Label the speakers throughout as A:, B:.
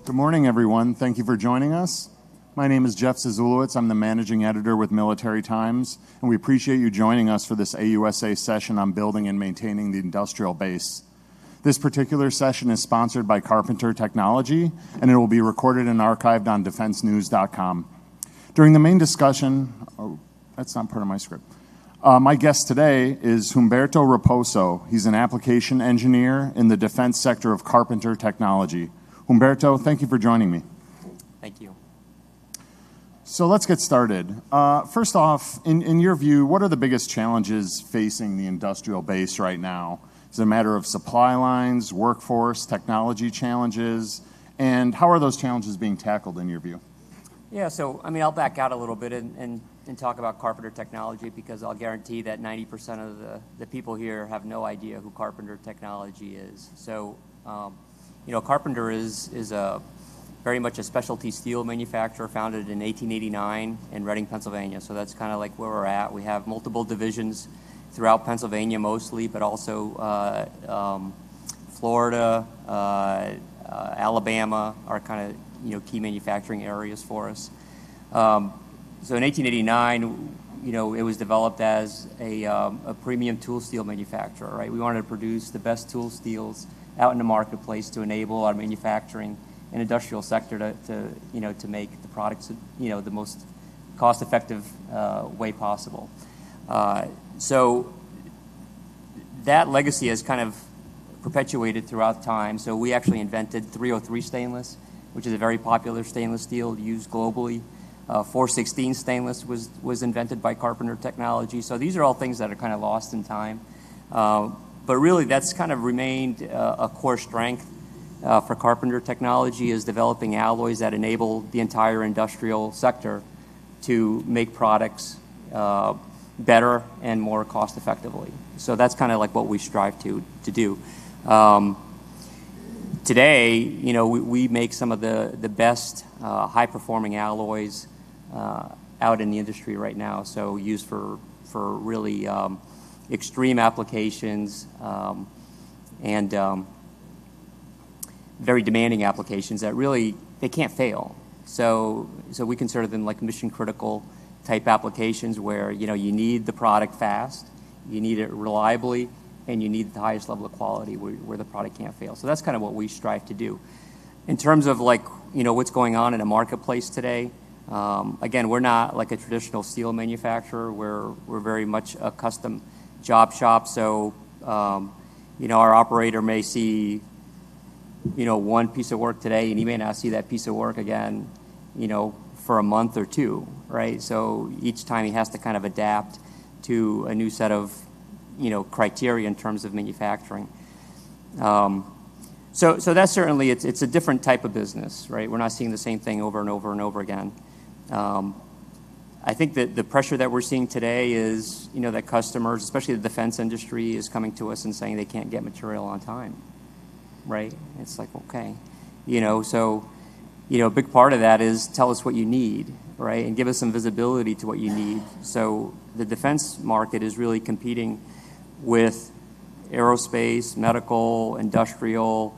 A: Good morning, everyone. Thank you for joining us. My name is Jeff Zazulowicz. I'm the managing editor with Military Times, and we appreciate you joining us for this AUSA session on building and maintaining the industrial base. This particular session is sponsored by Carpenter Technology, and it will be recorded and archived on defensenews.com. During the main discussion, that's not part of my script. My guest today is Humberto Raposo. He's an application engineer in the defense sector of Carpenter Technology. Humberto, thank you for joining me.
B: Thank you.
A: So let's get started. First off, in your view, what are the biggest challenges facing the industrial base right now? Is it a matter of supply lines, workforce, technology challenges, and how are those challenges being tackled in your view?
B: Yeah, so I'll back out a little bit and talk about Carpenter Technology, because I'll guarantee that 90% of the people here have no idea who Carpenter Technology is. So, Carpenter is very much a specialty steel manufacturer founded in 1889 in Reading, Pennsylvania. So that's kind of like where we're at. We have multiple divisions throughout Pennsylvania mostly, but also Florida, Alabama are kind of key manufacturing areas for us. So in 1889, it was developed as a premium tool steel manufacturer, right? We wanted to produce the best tool steels out in the marketplace to enable our manufacturing and industrial sector to make the products the most cost-effective way possible. So that legacy has kind of perpetuated throughout time. So we actually invented 303 stainless, which is a very popular stainless steel used globally. 416 stainless was invented by Carpenter Technology. So these are all things that are kind of lost in time. But really, that's kind of remained a core strength for Carpenter Technology, is developing alloys that enable the entire industrial sector to make products better and more cost effectively. So that's kind of like what we strive to do. Today, we make some of the best high-performing alloys out in the industry right now, so used for really extreme applications and very demanding applications that really, they can't fail. So we consider them like mission-critical type applications where you need the product fast, you need it reliably, and you need the highest level of quality where the product can't fail. So that's kind of what we strive to do. In terms of what's going on in the marketplace today, again, we're not like a traditional steel manufacturer. We're very much a custom job shop. So our operator may see one piece of work today, and he may not see that piece of work again for a month or two, right? So each time he has to kind of adapt to a new set of criteria in terms of manufacturing. So that's certainly, it's a different type of business, right? We're not seeing the same thing over and over and over again. I think that the pressure that we're seeing today is, that customers, especially the defense industry, is coming to us and saying they can't get material on time, right? It's like, okay, so, a big part of that is tell us what you need, right? And give us some visibility to what you need. So the defense market is really competing with aerospace, medical, industrial,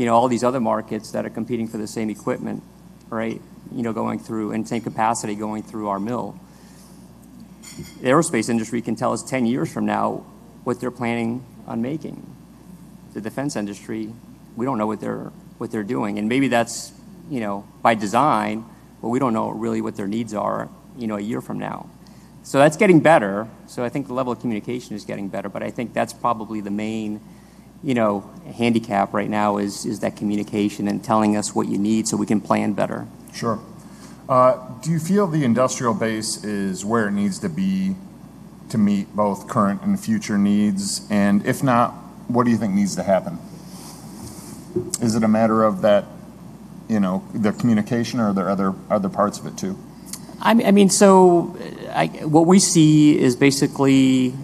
B: all these other markets that are competing for the same equipment, right? Going through, and same capacity going through our mill. The aerospace industry can tell us 10 years from now what they're planning on making. The defense industry, we don't know what they're doing. And maybe that's, by design, but we don't know really what their needs are, a year from now. So that's getting better. So I think the level of communication is getting better, but I think that's probably the main, handicap right now is that communication and telling us what you need so we can plan better.
A: Sure. Do you feel the industrial base is where it needs to be to meet both current and future needs? And if not, what do you think needs to happen? Is it a matter of that, the communication, or are there other parts of it too?
B: What we see is basically,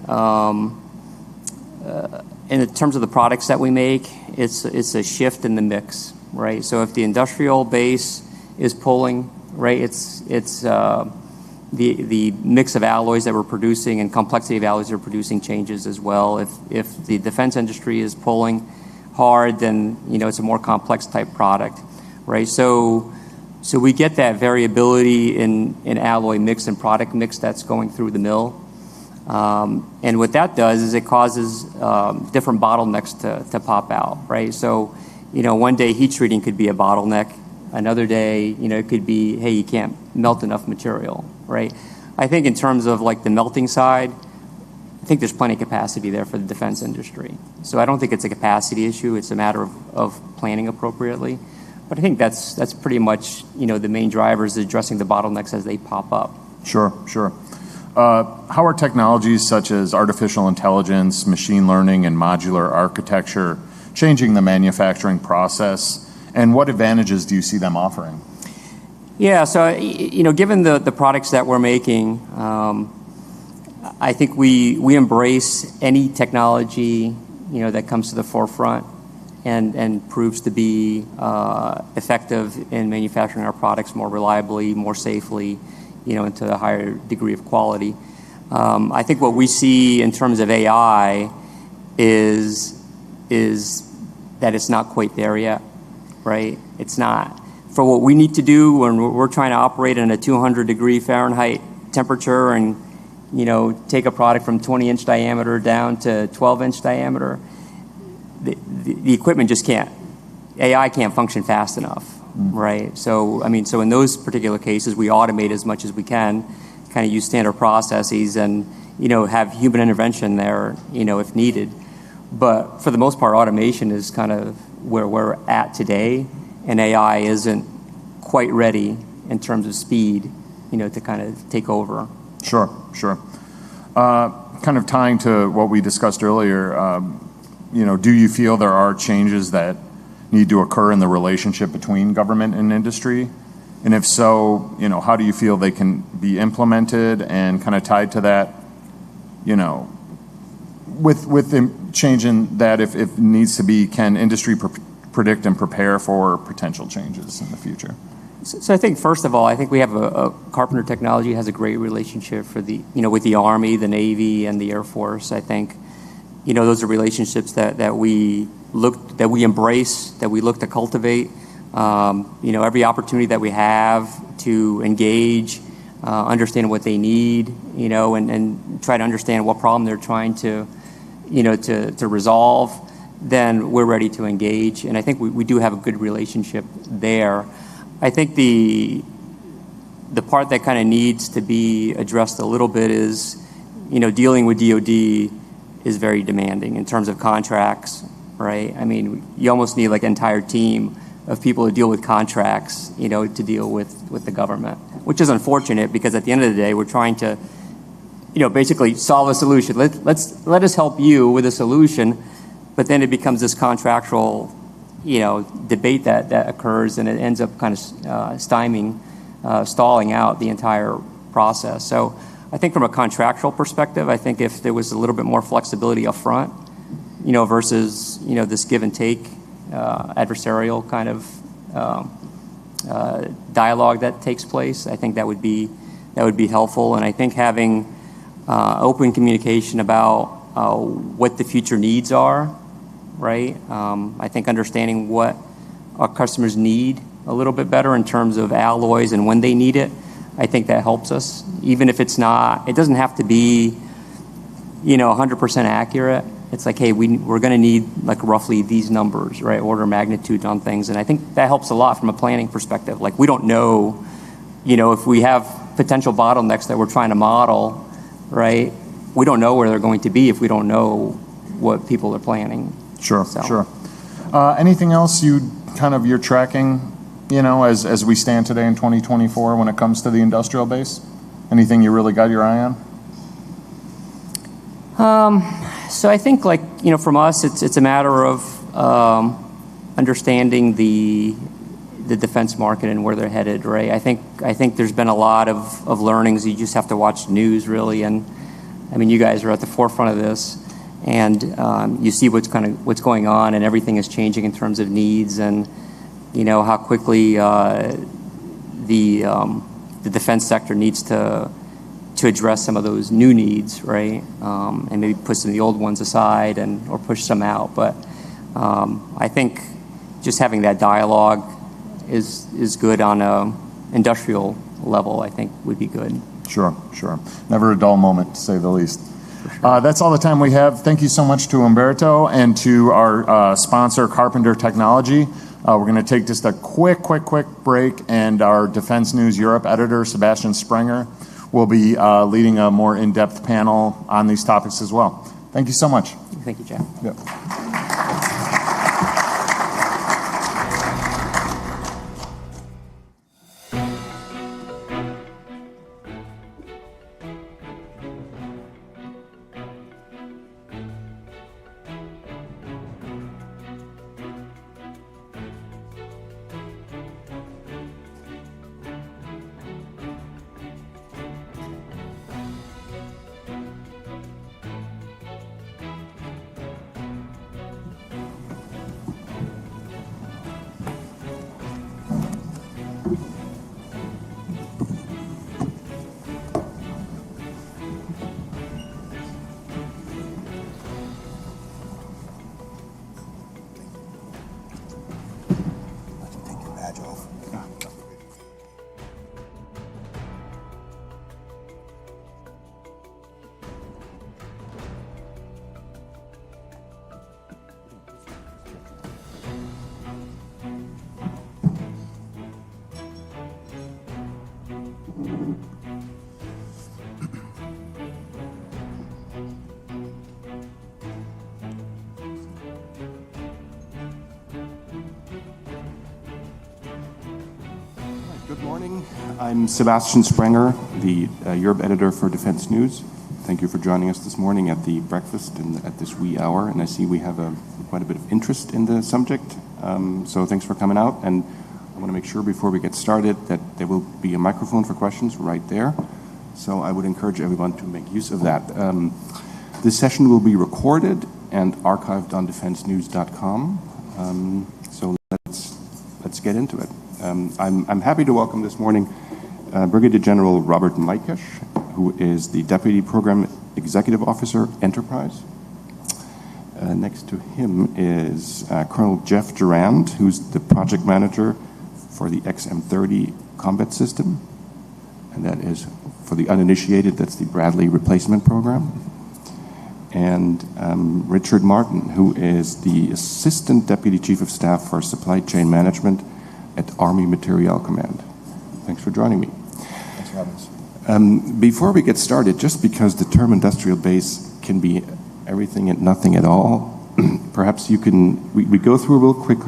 B: in terms of the products that we make, it's a shift in the mix, right? So if the industrial base is pulling, right, it's the mix of alloys that we're producing and complexity of alloys we're producing changes as well. If the defense industry is pulling hard, then it's a more complex type product. right? So we get that variability in alloy mix and product mix that's going through the mill. And what that does is it causes different bottlenecks to pop out, right? So, one day heat treating could be a bottleneck. Another day, it could be, hey, you can't melt enough material, right? I think in terms of like the melting side, I think there's plenty of capacity there for the defense industry. So I don't think it's a capacity issue. It's a matter of planning appropriately. But I think that's pretty much, the main drivers is addressing the bottlenecks as they pop up.
A: Sure. How are technologies such as artificial intelligence, machine learning, and modular architecture changing the manufacturing process? And what advantages do you see them offering?
B: Yeah, so, given the products that we're making, I think we embrace any technology, that comes to the forefront and proves to be effective in manufacturing our products more reliably, more safely, and to a higher degree of quality. I think what we see in terms of AI is that it's not quite there yet, right? It's not. For what we need to do when we're trying to operate in a 200-degree Fahrenheit temperature and, take a product from 20-inch diameter down to 12-inch diameter, the equipment just can't. AI can't function fast enough, right? So in those particular cases, we automate as much as we can, kind of use standard processes and, have human intervention there, if needed. But for the most part, automation is kind of where we're at today, and AI isn't quite ready in terms of speed, to kind of take over.
A: Sure. Kind of tying to what we discussed earlier, do you feel there are changes that need to occur in the relationship between government and industry? And if so, how do you feel they can be implemented? And kind of tied to that, with changing that, if it needs to be, can industry predict and prepare for potential changes in the future?
B: So I think, first of all, I think we have a Carpenter Technology has a great relationship for the, with the Army, the Navy, and the Air Force. I think, those are relationships that we embrace, that we look to cultivate. Every opportunity that we have to engage, understand what they need, and try to understand what problem they're trying to resolve, then we're ready to engage. And I think we do have a good relationship there. I think the part that kind of needs to be addressed a little bit is, dealing with DoD is very demanding in terms of contracts, right? You almost need like an entire team of people to deal with contracts, to deal with the government, which is unfortunate because at the end of the day, we're trying to, basically solve a solution. Let us help you with a solution, but then it becomes this contractual, debate that occurs, and it ends up kind of stalling out the entire process. So I think from a contractual perspective, I think if there was a little bit more flexibility up front, versus, this give and take, adversarial kind of dialogue that takes place, I think that would be helpful. And I think having open communication about what the future needs are, right? I think understanding what our customers need a little bit better in terms of alloys and when they need it, I think that helps us. Even if it doesn't have to be, 100% accurate. It's like, hey, we're going to need like roughly these numbers, right? Order of magnitude on things. And I think that helps a lot from a planning perspective. Like we don't know, if we have potential bottlenecks that we're trying to model, right? We don't know where they're going to be if we don't know what people are planning.
A: Sure. Anything else you're tracking, as we stand today in 2024 when it comes to the industrial base? Anything you really got your eye on?
B: So I think from us, it's a matter of understanding the defense market and where they're headed, right? I think there's been a lot of learnings. You just have to watch the news, really. And you guys are at the forefront of this. And you see what's going on, and everything is changing in terms of needs, and how quickly the defense sector needs to address some of those new needs, right? And maybe put some of the old ones aside or push some out. But I think just having that dialogue is good on a industrial level, I think would be good.
A: Sure. Never a dull moment, to say the least. That's all the time we have. Thank you so much to Umberto and to our sponsor, Carpenter Technology. We're going to take just a quick break, and our Defense News Europe editor, Sebastian Sprenger, will be leading a more in-depth panel on these topics as well. Thank you so much.
B: Thank you, Jeff.
A: Yep.
C: Good morning. I'm Sebastian Sprenger, the Europe editor for Defense News. Thank you for joining us this morning at the breakfast and at this wee hour. And I see we have quite a bit of interest in the subject. So thanks for coming out. And I want to make sure before we get started that there will be a microphone for questions right there. So I would encourage everyone to make use of that. This session will be recorded and archived on defensenews.com. So let's get into it. I'm happy to welcome this morning Brigadier General Robert Mikesh, who is the Deputy Program Executive Officer, Enterprise. Next to him is Colonel Jeff Durand, who's the Project Manager for the XM30 combat system. And that is, for the uninitiated, that's the Bradley Replacement Program. And Richard Martin, who is the Assistant Deputy Chief of Staff for Supply Chain Management at Army Materiel Command. Thanks for joining me.
A: Thanks for having us.
C: Before we get started, just because the term industrial base can be everything and nothing at all, perhaps we go through real quick,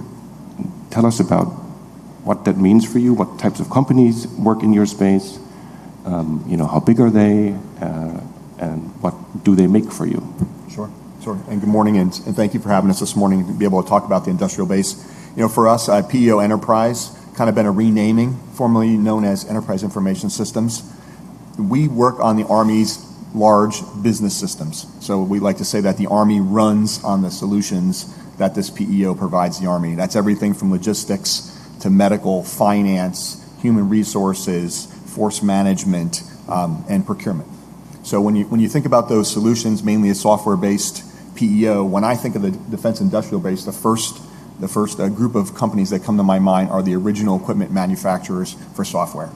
C: tell us about what that means for you, what types of companies work in your space, how big are they, and what do they make for you?
D: Sure. And good morning, and thank you for having us this morning to be able to talk about the industrial base. For us, PEO Enterprise, kind of been a renaming, formerly known as Enterprise Information Systems. We work on the Army's large business systems. So we like to say that the Army runs on the solutions that this PEO provides the Army. That's everything from logistics to medical, finance, human resources, force management, and procurement. So when you think about those solutions, mainly a software-based PEO, when I think of the defense industrial base, the first group of companies that come to my mind are the original equipment manufacturers for software.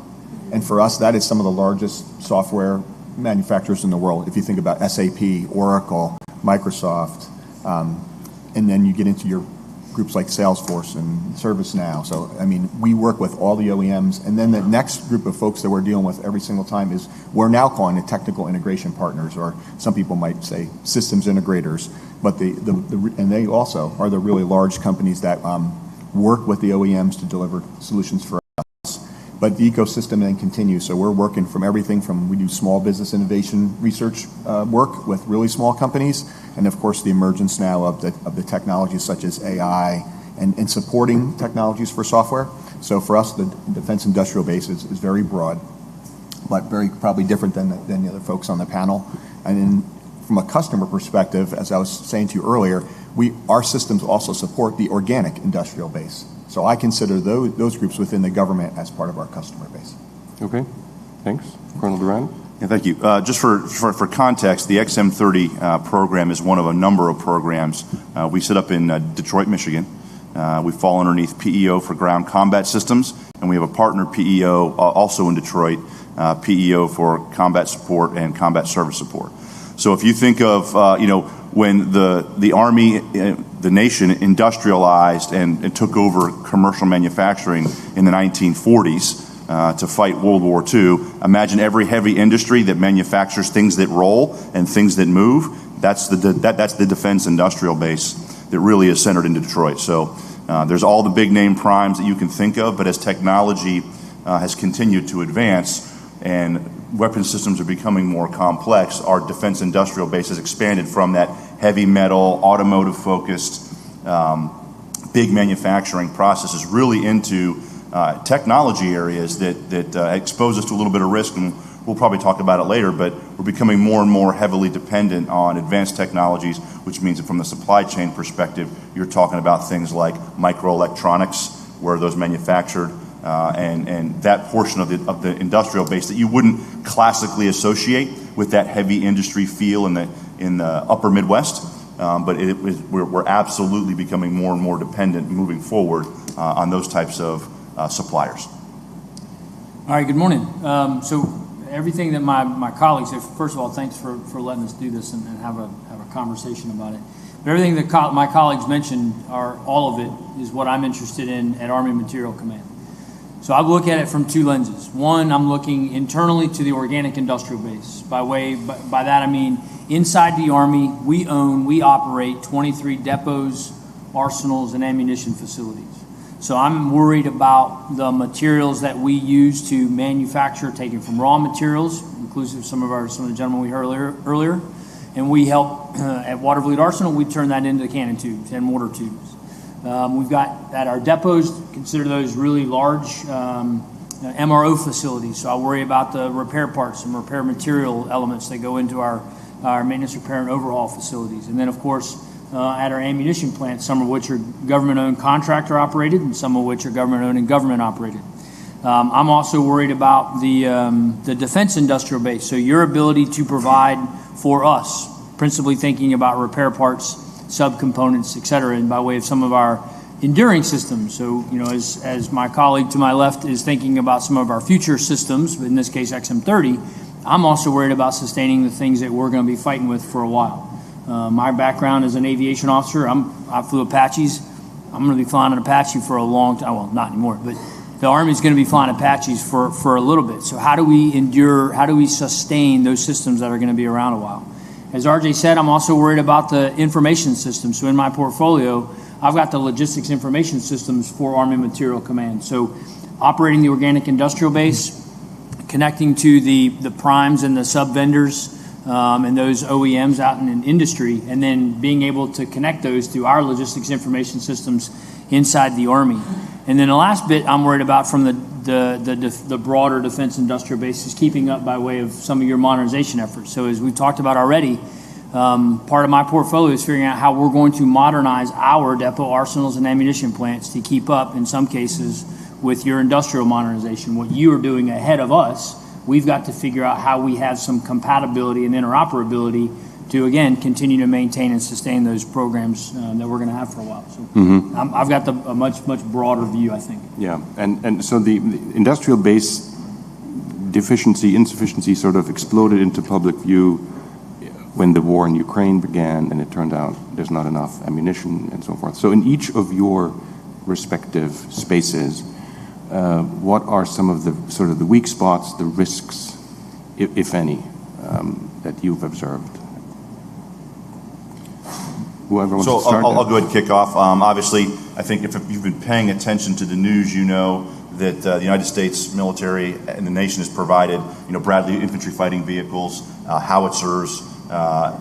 D: And for us, that is some of the largest software manufacturers in the world. If you think about SAP, Oracle, Microsoft, and then you get into your groups like Salesforce and ServiceNow. So, we work with all the OEMs. And then the next group of folks that we're dealing with every single time is we're now calling it technical integration partners, or some people might say systems integrators. But and they also are the really large companies that work with the OEMs to deliver solutions for us. But the ecosystem then continues. So we're working from everything from, we do small business innovation research work with really small companies, and of course the emergence now of the technologies such as AI and supporting technologies for software. So for us, the defense industrial base is very broad, but very probably different than the other folks on the panel. And then from a customer perspective, as I was saying to you earlier, our systems also support the organic industrial base. So I consider those groups within the government as part of our customer base.
C: Okay, thanks. Colonel Durand?
E: Yeah, thank you. Just for context, the XM30 program is one of a number of programs we set up in Detroit, Michigan. We fall underneath PEO for ground combat systems, and we have a partner PEO also in Detroit, PEO for combat support and combat service support. So if you think of, when the Army, the nation industrialized and took over commercial manufacturing in the 1940s to fight World War II, imagine every heavy industry that manufactures things that roll and things that move. That's the defense industrial base that really is centered in Detroit. So there's all the big name primes that you can think of, but as technology has continued to advance and weapon systems are becoming more complex, our defense industrial base has expanded from that heavy metal, automotive-focused, big manufacturing processes really into technology areas that expose us to a little bit of risk, and we'll probably talk about it later, but we're becoming more and more heavily dependent on advanced technologies, which means that from the supply chain perspective, you're talking about things like microelectronics, where those manufactured, and that portion of the industrial base that you wouldn't classically associate with that heavy industry feel in the upper Midwest, but we're absolutely becoming more and more dependent moving forward on those types of suppliers.
F: All right, good morning. So everything that my colleagues, first of all, thanks for letting us do this and have a conversation about it. But everything that my colleagues mentioned, all of it is what I'm interested in at Army Materiel Command. So I look at it from two lenses. One, I'm looking internally to the organic industrial base. By that I mean inside the Army, we operate 23 depots, arsenals, and ammunition facilities. So I'm worried about the materials that we use to manufacture, taken from raw materials, inclusive some of the gentlemen we heard earlier, and we help at Watervliet Arsenal. We turn that into cannon tubes and mortar tubes. We've got at our depots, consider those really large MRO facilities. So I worry about the repair parts and repair material elements that go into our maintenance, repair, and overhaul facilities. And then, of course, at our ammunition plants, some of which are government-owned, contractor operated, and some of which are government-owned and government operated. I'm also worried about the defense industrial base. So your ability to provide for us, principally thinking about repair parts, subcomponents, et cetera, and by way of some of our enduring systems. So, as my colleague to my left is thinking about some of our future systems, in this case XM30, I'm also worried about sustaining the things that we're going to be fighting with for a while. My background as an aviation officer, I flew Apaches. I'm going to be flying an Apache for a long time. Well, not anymore, but the Army's going to be flying Apaches for a little bit. So how do we endure, how do we sustain those systems that are going to be around a while? As RJ said, I'm also worried about the information systems. So in my portfolio, I've got the logistics information systems for Army Materiel Command. So operating the organic industrial base, connecting to the primes and the sub-vendors, and those OEMs out in industry, and then being able to connect those to our logistics information systems inside the Army. And then the last bit I'm worried about from the broader defense industrial base is keeping up by way of some of your modernization efforts. So as we've talked about already, part of my portfolio is figuring out how we're going to modernize our depot arsenals and ammunition plants to keep up, in some cases, with your industrial modernization. What you are doing ahead of us, we've got to figure out how we have some compatibility and interoperability to, again, continue to maintain and sustain those programs that we're going to have for a while. So I've got a much broader view, I think.
C: Yeah, and so the industrial base deficiency, insufficiency sort of exploded into public view when the war in Ukraine began, and it turned out there's not enough ammunition and so forth. So in each of your respective spaces, what are some of the sort of the weak spots, the risks, if any, that you've observed? Whoever wants to start.
E: I'll go ahead and kick off. Obviously, I think if you've been paying attention to the news, you know that the United States military and the nation has provided, Bradley infantry fighting vehicles, howitzers,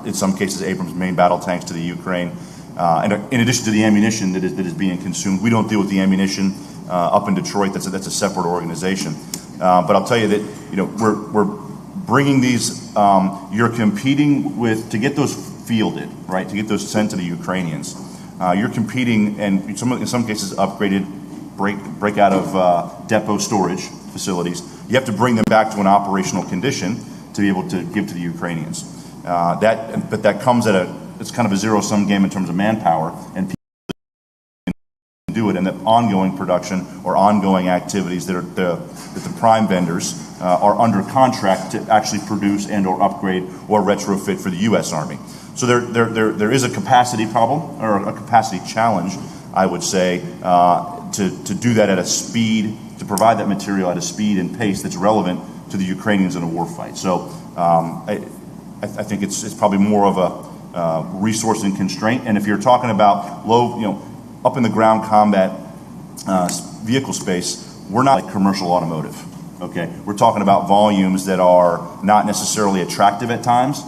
E: in some cases Abrams main battle tanks to the Ukraine, and in addition to the ammunition that is being consumed. We don't deal with the ammunition up in Detroit. That's a separate organization. But I'll tell you that we're bringing these. You're competing with to get those fielded, right? To get those sent to the Ukrainians. You're competing, and in some cases upgraded, break out of depot storage facilities. You have to bring them back to an operational condition to be able to give to the Ukrainians. But that comes at it's kind of a zero-sum game in terms of manpower and do it, and the ongoing production or ongoing activities that the prime vendors are under contract to actually produce and or upgrade or retrofit for the U.S. Army. So there is a capacity problem or a capacity challenge, I would say, to do that at a speed, to provide that material at a speed and pace that's relevant to the Ukrainians in a war fight. So I think it's probably more of a resource and constraint. And if you're talking about up in the ground combat vehicle space, we're not like commercial automotive. Okay, we're talking about volumes that are not necessarily attractive at times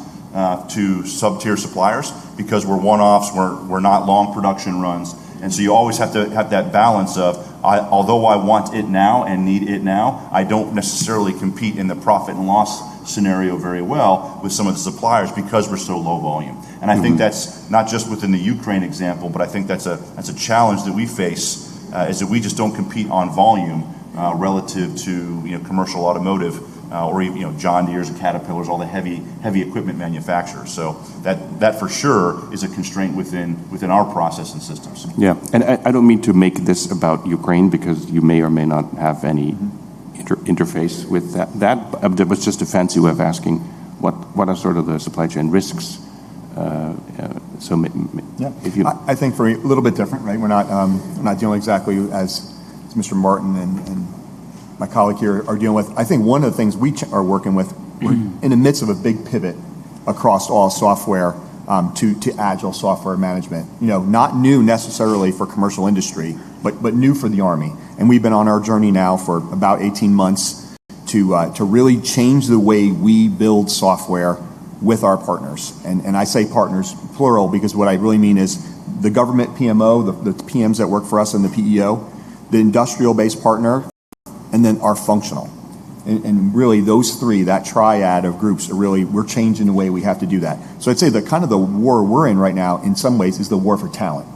E: to sub-tier suppliers because we're one-offs, we're not long production runs, and so you always have to have that balance of, although I want it now and need it now, I don't necessarily compete in the profit and loss scenario very well with some of the suppliers because we're so low volume. And I think that's not just within the Ukraine example, but I think that's a challenge that we face is that we just don't compete on volume relative to commercial automotive or even John Deere's and Caterpillar's, all the heavy equipment manufacturers. So that for sure is a constraint within our process and systems.
C: Yeah, and I don't mean to make this about Ukraine because you may or may not have any interface with that. That was just a fancy way of asking what are sort of the supply chain risks. If you,
D: I think for a little bit different, right? We're not dealing exactly as Mr. Martin and my colleague here are dealing with. I think one of the things we are working with, we're in the midst of a big pivot across all software to agile software management. Not new necessarily for commercial industry, but new for the Army. And we've been on our journey now for about 18 months to really change the way we build software with our partners. And I say partners, plural, because what I really mean is the government PMO, the PMs that work for us and the PEO, the industrial-based partner, and then our functional. And really those three, that triad of groups, we're changing the way we have to do that. So I'd say the war we're in right now, in some ways, is the war for talent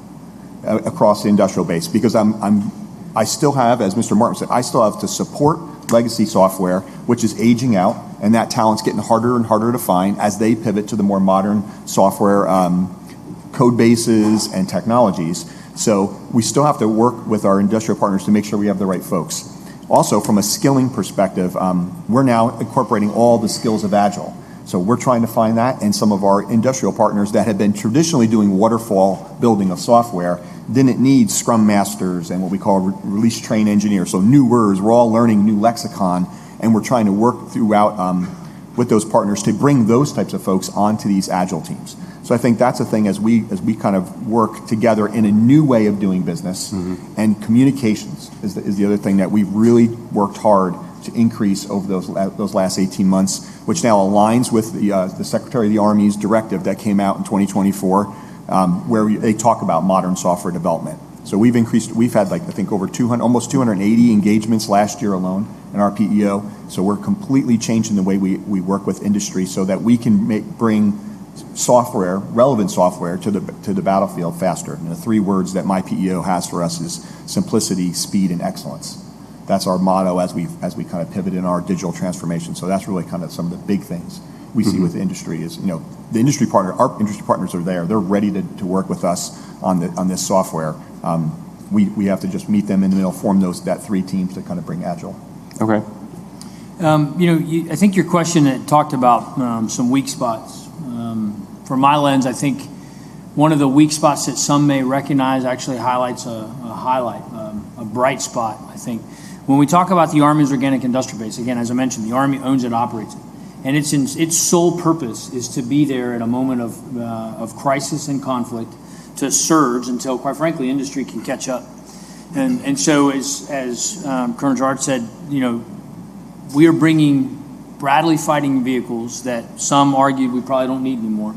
D: across the industrial base. Because I still have, as Mr. Martin said, I still have to support legacy software, which is aging out, and that talent's getting harder and harder to find as they pivot to the more modern software code bases and technologies. So we still have to work with our industrial partners to make sure we have the right folks. Also, from a skilling perspective, we're now incorporating all the skills of Agile. So we're trying to find that, and some of our industrial partners that have been traditionally doing waterfall building of software didn't need Scrum Masters and what we call release train engineers. So new words, we're all learning new lexicon, and we're trying to work throughout with those partners to bring those types of folks onto these Agile teams. So I think that's a thing as we kind of work together in a new way of doing business. And communications is the other thing that we've really worked hard to increase over those last 18 months, which now aligns with the Secretary of the Army's directive that came out in 2024, where they talk about modern software development. So we've had I think over almost 280 engagements last year alone in our PEO. So we're completely changing the way we work with industry so that we can bring relevant software to the battlefield faster. And the three words that my PEO has for us is simplicity, speed, and excellence. That's our motto as we kind of pivot in our digital transformation. So that's really kind of some of the big things we see with the industry is, our industry partners are there. They're ready to work with us on this software. We have to just meet them in the middle, form that three teams to kind of bring Agile.
C: Okay.
F: I think your question talked about some weak spots. From my lens, I think one of the weak spots that some may recognize actually highlights a bright spot, I think. When we talk about the Army's organic industrial base, again, as I mentioned, the Army owns and operates it. And its sole purpose is to be there at a moment of crisis and conflict to surge until, quite frankly, industry can catch up. And so as Colonel Gerard said, we are bringing Bradley fighting vehicles that some argue we probably don't need anymore,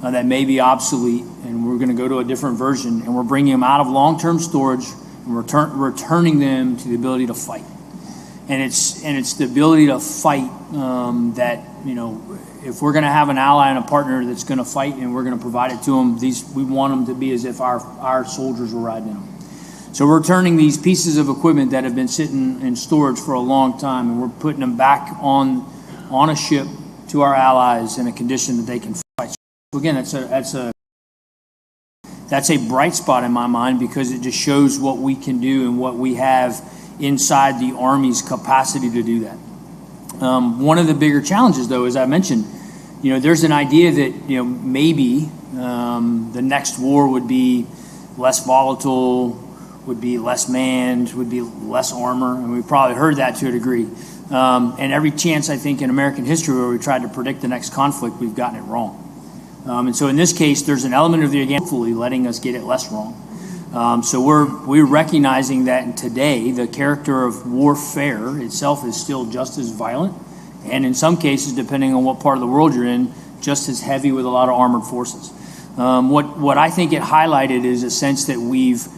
F: that may be obsolete, and we're going to go to a different version, and we're bringing them out of long-term storage and returning them to the ability to fight. And it's the ability to fight that, if we're going to have an ally and a partner that's going to fight and we're going to provide it to them, we want them to be as if our soldiers were riding them. So we're turning these pieces of equipment that have been sitting in storage for a long time, and we're putting them back on a ship to our allies in a condition that they can fight. So again, that's a bright spot in my mind because it just shows what we can do and what we have inside the Army's capacity to do that. One of the bigger challenges, though, as I mentioned, there's an idea that maybe the next war would be less volatile, would be less manned, would be less armor, and we've probably heard that to a degree. And every chance, I think, in American history where we tried to predict the next conflict, we've gotten it wrong. And so in this case, there's an element of the, again, hopefully letting us get it less wrong. So we're recognizing that today the character of warfare itself is still just as violent, and in some cases, depending on what part of the world you're in, just as heavy with a lot of armored forces. What I think it highlighted is a sense that we've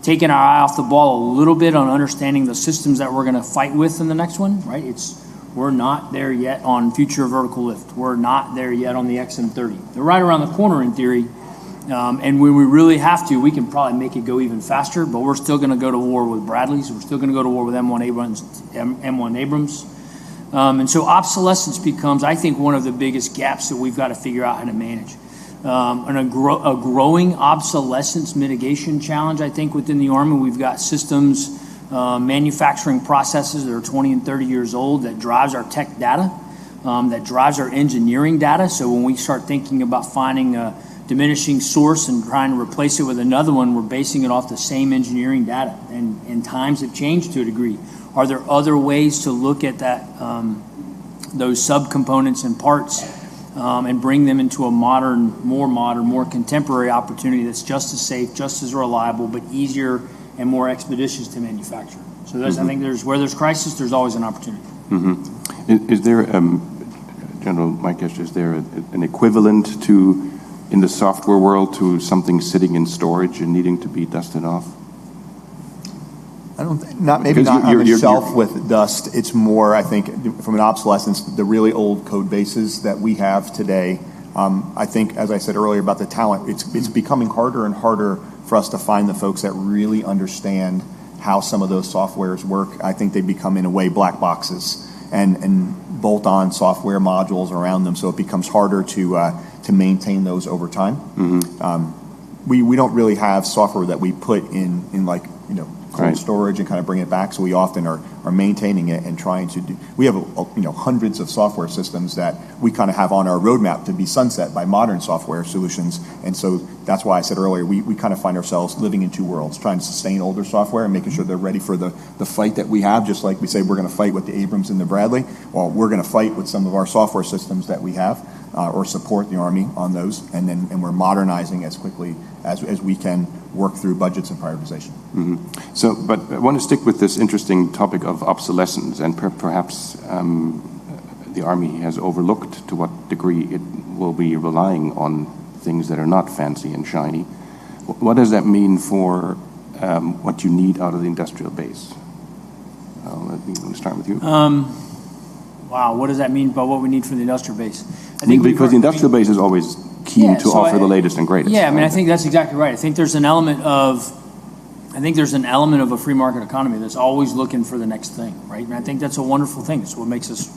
F: taken our eye off the ball a little bit on understanding the systems that we're going to fight with in the next one, right? We're not there yet on future vertical lift. We're not there yet on the XM30. They're right around the corner in theory, and when we really have to, we can probably make it go even faster, but we're still going to go to war with Bradleys. We're still going to go to war with M1 Abrams. And so obsolescence becomes, I think, one of the biggest gaps that we've got to figure out how to manage. And a growing obsolescence mitigation challenge, I think, within the Army. We've got systems, manufacturing processes that are 20 and 30 years old that drives our tech data, that drives our engineering data. So when we start thinking about finding a diminishing source and trying to replace it with another one, we're basing it off the same engineering data. And times have changed to a degree. Are there other ways to look at that, those subcomponents and parts and bring them into a more contemporary opportunity that's just as safe, just as reliable, but easier and more expeditious to manufacture? So I think where there's crisis, there's always an opportunity.
C: Is there, General Mikesh, is there an equivalent to, in the software world, to something sitting in storage and needing to be dusted off?
D: I don't think, not maybe not on the shelf with dust. It's more, I think, from an obsolescence, the really old code bases that we have today. I think, as I said earlier about the talent, it's becoming harder and harder for us to find the folks that really understand how some of those softwares work. I think they become, in a way, black boxes and bolt on software modules around them, so it becomes harder to maintain those over time. We don't really have software that we put in like, cold storage and kind of bring it back. So we often are maintaining it and trying to do. We have hundreds of software systems that we kind of have on our roadmap to be sunset by modern software solutions. And so that's why I said earlier we kind of find ourselves living in two worlds, trying to sustain older software and making sure they're ready for the fight that we have. Just like we say we're going to fight with the Abrams and the Bradley. Well, we're going to fight with some of our software systems that we have or support the Army on those, and we're modernizing as quickly as we can work through budgets and prioritization.
C: So, but I want to stick with this interesting topic of obsolescence, and perhaps the Army has overlooked to what degree it will be relying on things that are not fancy and shiny. What does that mean for what you need out of the industrial base? Let me start with you.
F: Wow, what does that mean by what we need for the industrial base?
C: I think because the industrial base is always keen to offer the latest and greatest.
F: Yeah, I think that's exactly right. I think there's an element of a free market economy that's always looking for the next thing, right? And I think that's a wonderful thing. It's what makes us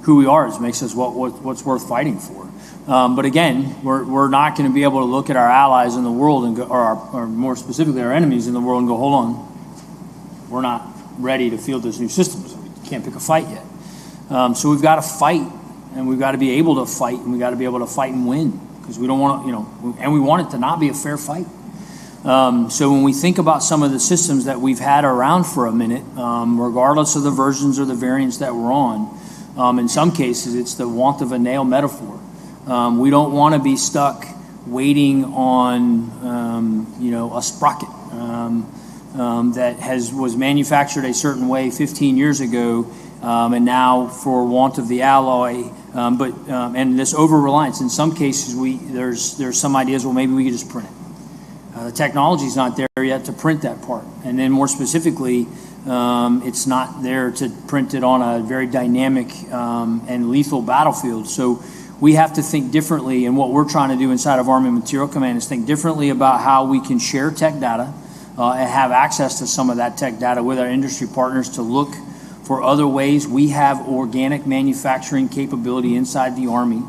F: who we are. It makes us what's worth fighting for. But again, we're not going to be able to look at our allies in the world and go, or more specifically our enemies in the world, and go, hold on, we're not ready to field those new systems. We can't pick a fight yet. So we've got to fight, and we've got to be able to fight, and we've got to be able to fight and win, because we don't want to, and we want it to not be a fair fight. So when we think about some of the systems that we've had around for a minute, regardless of the versions or the variants that we're on, in some cases it's the want of a nail metaphor. We don't want to be stuck waiting on a sprocket that was manufactured a certain way 15 years ago, and now for want of the alloy, and this over-reliance. In some cases, there's some ideas, well, maybe we could just print it. The technology's not there yet to print that part. And then more specifically, it's not there to print it on a very dynamic and lethal battlefield. So we have to think differently, and what we're trying to do inside of Army Material Command is think differently about how we can share tech data and have access to some of that tech data with our industry partners to look for other ways. We have organic manufacturing capability inside the Army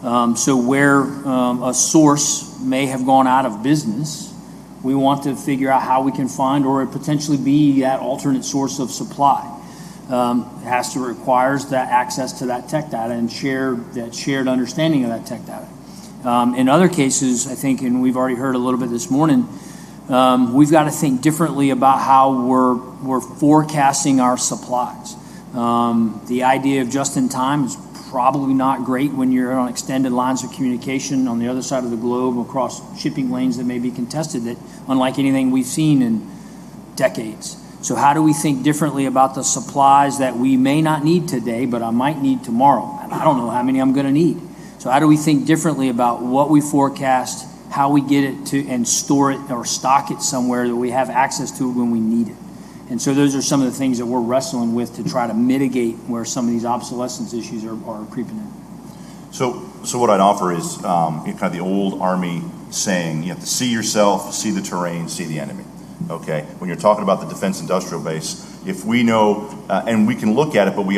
F: So where a source may have gone out of business, we want to figure out how we can find or potentially be that alternate source of supply. It requires that access to that tech data and shared understanding of that tech data. In other cases, I think, and we've already heard a little bit this morning, we've got to think differently about how we're forecasting our supplies. The idea of just in time is probably not great when you're on extended lines of communication on the other side of the globe across shipping lanes that may be contested, that unlike anything we've seen in decades. So how do we think differently about the supplies that we may not need today, but I might need tomorrow? And I don't know how many I'm going to need. So how do we think differently about what we forecast, how we get it to and store it or stock it somewhere that we have access to when we need it? And so those are some of the things that we're wrestling with to try to mitigate where some of these obsolescence issues are creeping in.
E: So what I'd offer is kind of the old Army saying, you have to see yourself, see the terrain, see the enemy. Okay, when you're talking about the defense industrial base, if we know, and we can look at it, but we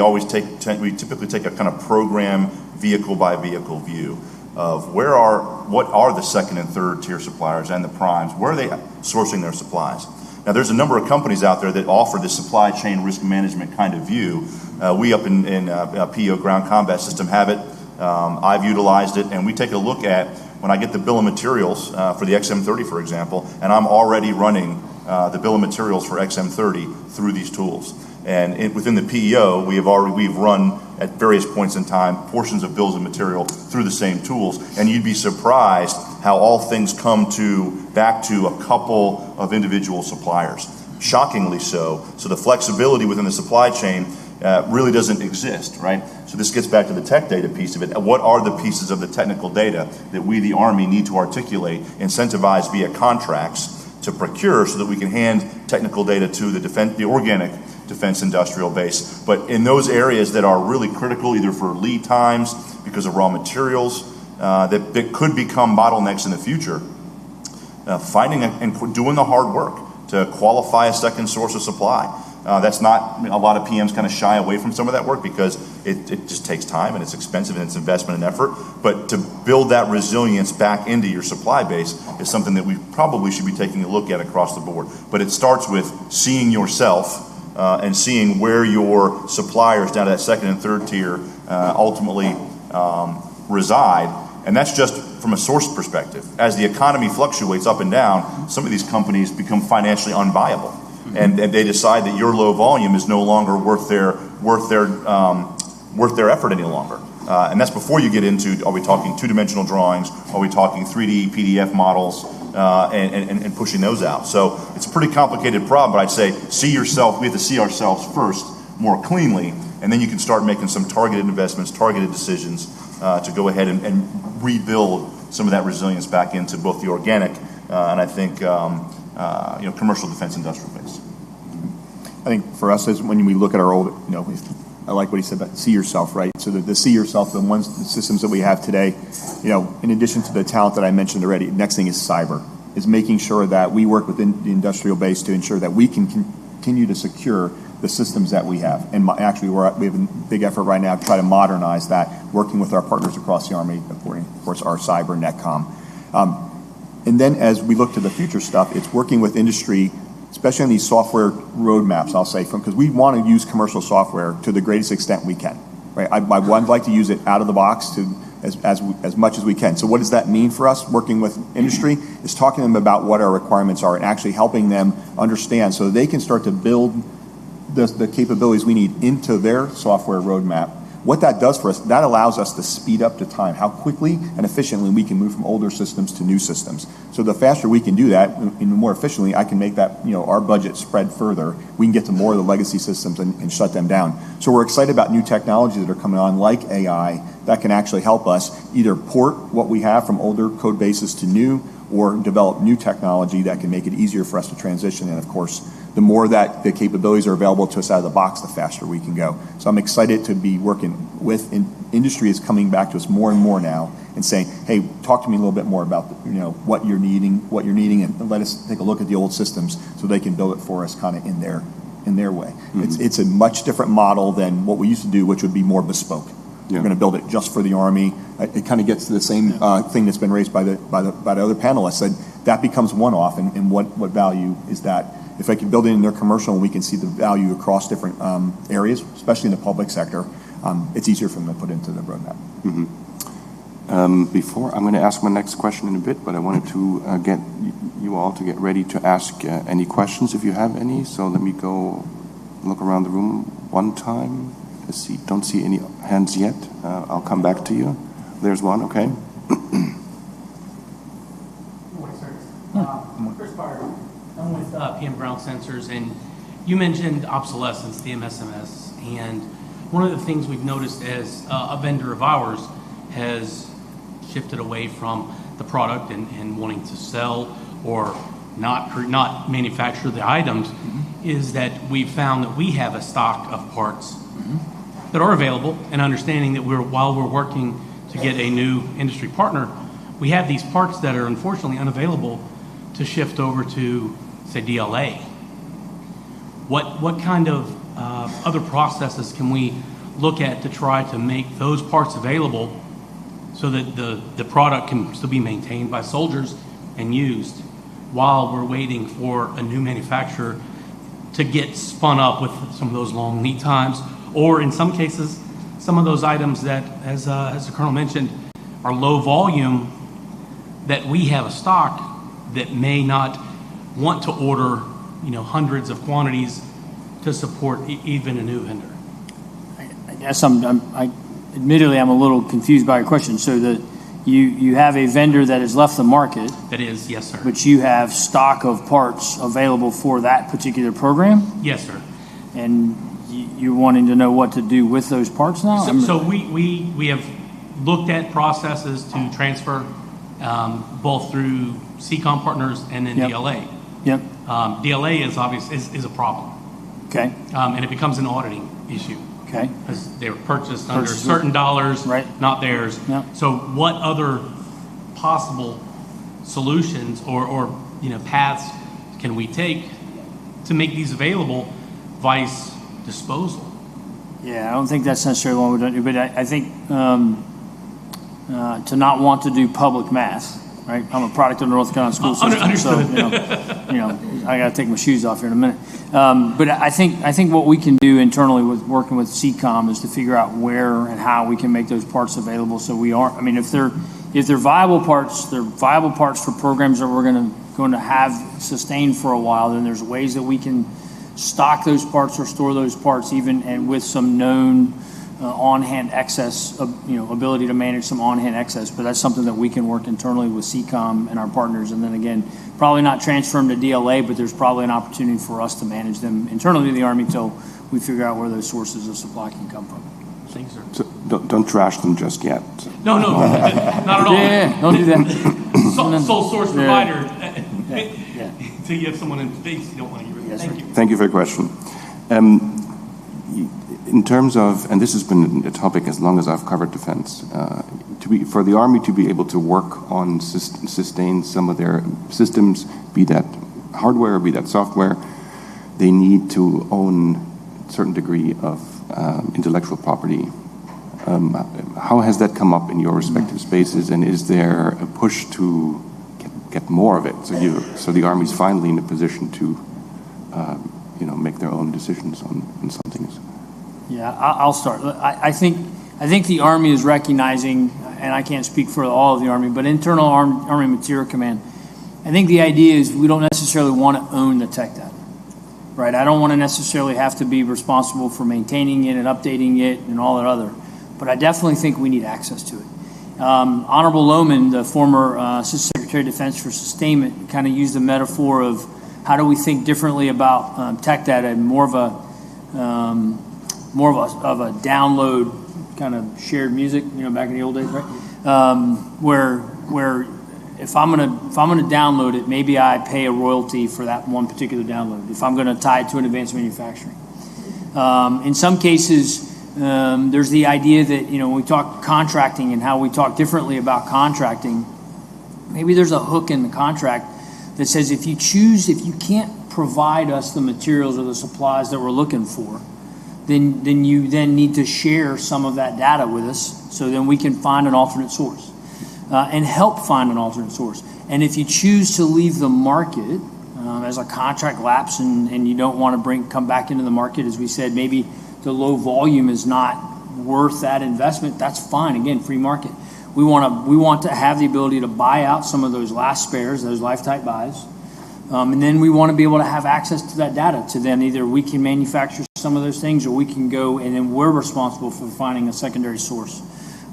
E: typically take a kind of program vehicle by vehicle view of what are the second and third tier suppliers and the primes, where are they sourcing their supplies? Now, there's a number of companies out there that offer this supply chain risk management kind of view. We up in PEO Ground Combat System have it. I've utilized it, and we take a look at when I get the bill of materials for the XM30, for example, and I'm already running the bill of materials for XM30 through these tools. And within the PEO, we've run at various points in time portions of bills of material through the same tools, and you'd be surprised how all things come back to a couple of individual suppliers. Shockingly so. So the flexibility within the supply chain really doesn't exist, right? So this gets back to the tech data piece of it. What are the pieces of the technical data that we, the Army, need to articulate, incentivize via contracts to procure so that we can hand technical data to the organic defense industrial base? But in those areas that are really critical, either for lead times, because of raw materials, that could become bottlenecks in the future, finding and doing the hard work to qualify a second source of supply. That's not, a lot of PMs kind of shy away from some of that work because it just takes time and it's expensive and it's investment and effort. But to build that resilience back into your supply base is something that we probably should be taking a look at across the board. But it starts with seeing yourself and seeing where your suppliers down to that second and third tier ultimately reside. And that's just from a source perspective. As the economy fluctuates up and down, some of these companies become financially unviable. And they decide that your low volume is no longer worth their effort any longer. And that's before you get into, are we talking two-dimensional drawings? Are we talking 3D PDF models and pushing those out? So it's a pretty complicated problem, but I'd say we have to see ourselves first more cleanly, and then you can start making some targeted investments, targeted decisions to go ahead and rebuild some of that resilience back into both the organic and I think commercial defense industrial base.
D: I think for us, as when we look at our old, I like what he said about see yourself, right? So the see yourself, the systems that we have today, in addition to the talent that I mentioned already, next thing is cyber, is making sure that we work within the industrial base to ensure that we can continue to secure the systems that we have. And actually, we have a big effort right now to try to modernize that, working with our partners across the Army, of course, our cyber, NetCom. And then as we look to the future stuff, it's working with industry, especially on these software roadmaps, I'll say, because we want to use commercial software to the greatest extent we can. Right? I'd like to use it out of the box to as much as we can. So what does that mean for us working with industry? Is talking to them about what our requirements are and actually helping them understand so they can start to build the capabilities we need into their software roadmap. What that does for us, that allows us to speed up the time, how quickly and efficiently we can move from older systems to new systems. So the faster we can do that, and the more efficiently I can make that, our budget spread further, we can get to more of the legacy systems and shut them down. So we're excited about new technologies that are coming on, like AI, that can actually help us either port what we have from older code bases to new, or develop new technology that can make it easier for us to transition. And of course, the more that the capabilities are available to us out of the box, the faster we can go. So I'm excited to be working with industry is coming back to us more and more now and saying, hey, talk to me a little bit more about what you're needing, and let us take a look at the old systems so they can build it for us kind of in their way. Mm-hmm. It's a much different model than what we used to do, which would be more bespoke. We're going to build it just for the Army. It kind of gets to the same thing that's been raised by the other panelists. That becomes one-off, and what value is that? If I can build it in their commercial and we can see the value across different areas, especially in the public sector, it's easier for them to put into the roadmap.
C: Before, I'm going to ask my next question in a bit, but I wanted to get you all to get ready to ask any questions if you have any. So let me go look around the room one time. Let's see, don't see any hands yet. I'll come back to you. There's one, okay.
G: Chris Barr, I'm with PM Ground Sensors, and you mentioned obsolescence, the MSMS, and one of the things we've noticed as a vendor of ours has shifted away from the product and wanting to sell or not manufacture the items, is that we've found that we have a stock of parts that are available, and understanding that while we're working to get a new industry partner, we have these parts that are unfortunately unavailable to shift over to, say, DLA. What kind of other processes can we look at to try to make those parts available so that the product can still be maintained by soldiers and used while we're waiting for a new manufacturer to get spun up with some of those long lead times, or in some cases, some of those items that, as the Colonel mentioned, are low volume, that we have a stock that may not want to order, hundreds of quantities to support even a new vendor.
F: I guess admittedly, I'm a little confused by your question. So that you have a vendor that has left the market.
G: That is, yes, sir.
F: But you have stock of parts available for that particular program?
G: Yes, sir.
F: And you're wanting to know what to do with those parts now?
G: So we have looked at processes to transfer both through CCOM partners and then DLA.
F: Yep.
G: DLA is obvious is a problem.
F: Okay.
G: And it becomes an auditing issue.
F: Okay.
G: Because they were purchased under certain dollars,
F: right,
G: not theirs.
F: Yep.
G: So what other possible solutions or paths can we take to make these available, vice disposal?
F: Yeah, I don't think that's necessarily what we're going to do, but I think to not want to do public math, right? I'm a product of the North Carolina school system,
G: understood.
F: so I got to take my shoes off here in a minute. But I think what we can do internally with working with CCOM is to figure out where and how we can make those parts available. So we are, if they're viable parts, they're viable parts for programs that we're going to have sustained for a while. Then there's ways that we can stock those parts or store those parts, even and with some known on-hand excess, ability to manage some on-hand excess. But that's something that we can work internally with CCOM and our partners. And then again, probably not transfer them to DLA, but there's probably an opportunity for us to manage them internally to the Army until we figure out where those sources of supply can come from.
G: Thanks, sir.
C: So don't trash them just yet.
G: No, not at all.
F: Yeah, don't do that.
G: Sole source provider.
F: Yeah.
G: Until you have someone in space, you don't want to hear it.
F: Yes,
G: Thank
F: sir.
G: you.
C: Thank you for your question. In terms of, and this has been a topic as long as I've covered defense, for the Army to be able to work on sustain some of their systems, be that hardware, be that software, they need to own a certain degree of intellectual property. How has that come up in your respective spaces, and is there a push to get more of it, so the Army's finally in a position to make their own decisions on some things?
F: Yeah, I'll start. I think the Army is recognizing, and I can't speak for all of the Army, but internal Army Material Command, I think the idea is we don't necessarily want to own the tech data, right? I don't want to necessarily have to be responsible for maintaining it and updating it and all that other, but I definitely think we need access to it. Honorable Lohman, the former Assistant Secretary of Defense for Sustainment, kind of used the metaphor of how do we think differently about tech data, and more of a download kind of shared music, back in the old days, right? Where if I'm gonna download it, maybe I pay a royalty for that one particular download. If I'm gonna tie it to an advanced manufacturing, in some cases, there's the idea that when we talk contracting and how we talk differently about contracting, maybe there's a hook in the contract that says if you can't provide us the materials or the supplies that we're looking for, then you then need to share some of that data with us so then we can find an alternate source and help find an alternate source. And if you choose to leave the market as a contract lapse and you don't want to come back into the market, as we said, maybe the low volume is not worth that investment, that's fine. Again, free market. We want to have the ability to buy out some of those last spares, those life-type buys. And then we want to be able to have access to that data to then either we can manufacture some of those things or we can go and then we're responsible for finding a secondary source.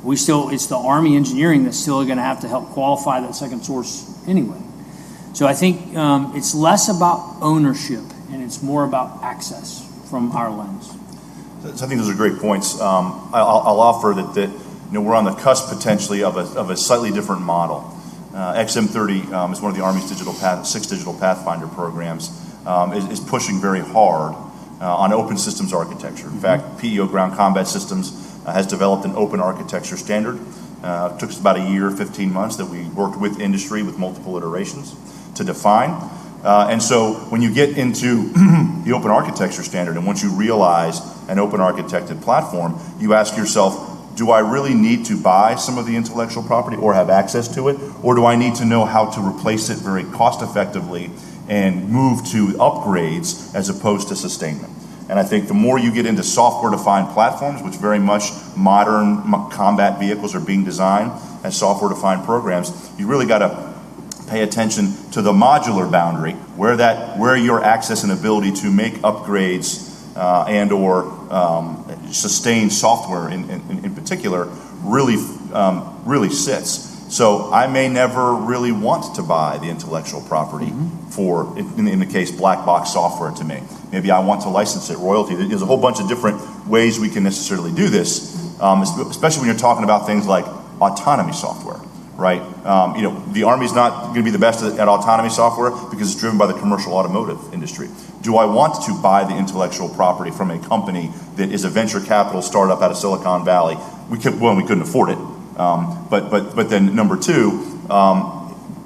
F: It's the Army engineering that's still going to have to help qualify that second source anyway. So I think it's less about ownership and it's more about access from our lens.
E: So I think those are great points. I'll offer that we're on the cusp potentially of a slightly different model. XM30 is one of the Army's six digital Pathfinder programs, is pushing very hard on open systems architecture. In fact, PEO Ground Combat Systems has developed an open architecture standard. It took us about a year, 15 months that we worked with industry with multiple iterations to define. And so when you get into the open architecture standard and once you realize an open architected platform, you ask yourself, do I really need to buy some of the intellectual property or have access to it? Or do I need to know how to replace it very cost effectively and move to upgrades as opposed to sustainment? And I think the more you get into software-defined platforms, which very much modern combat vehicles are being designed as software-defined programs, you really got to pay attention to the modular boundary, where your access and ability to make upgrades and or sustain software in particular really sits. So I may never really want to buy the intellectual property for, in the case, black box software to me. Maybe I want to license it, royalty. There's a whole bunch of different ways we can necessarily do this, especially when you're talking about things like autonomy software, right? The Army's not going to be the best at autonomy software because it's driven by the commercial automotive industry. Do I want to buy the intellectual property from a company that is a venture capital startup out of Silicon Valley? We couldn't afford it. But then number two,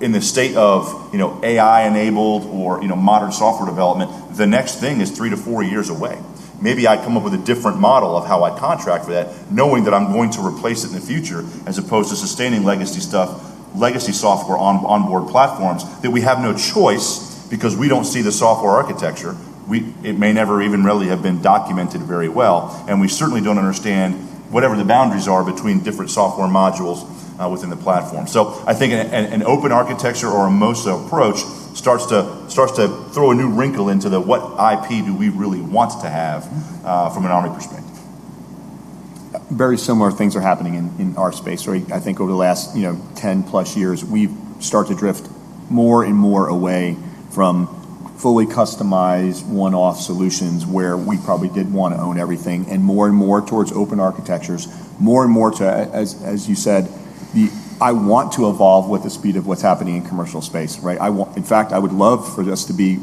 E: in the state of AI enabled or modern software development, the next thing is 3 to 4 years away. Maybe I come up with a different model of how I contract for that, knowing that I'm going to replace it in the future, as opposed to sustaining legacy software on board platforms that we have no choice because we don't see the software architecture. It may never even really have been documented very well, and we certainly don't understand whatever the boundaries are between different software modules within the platform. So I think an open architecture or a MOSA approach starts to throw a new wrinkle into what IP do we really want to have from an Army perspective.
D: Very similar things are happening in our space, right? I think over the last 10 plus years, we've started to drift more and more away from fully customized one-off solutions where we probably did want to own everything, and more towards open architectures, more and more to, as you said, I want to evolve with the speed of what's happening in commercial space, right? In fact, I would love for us to be,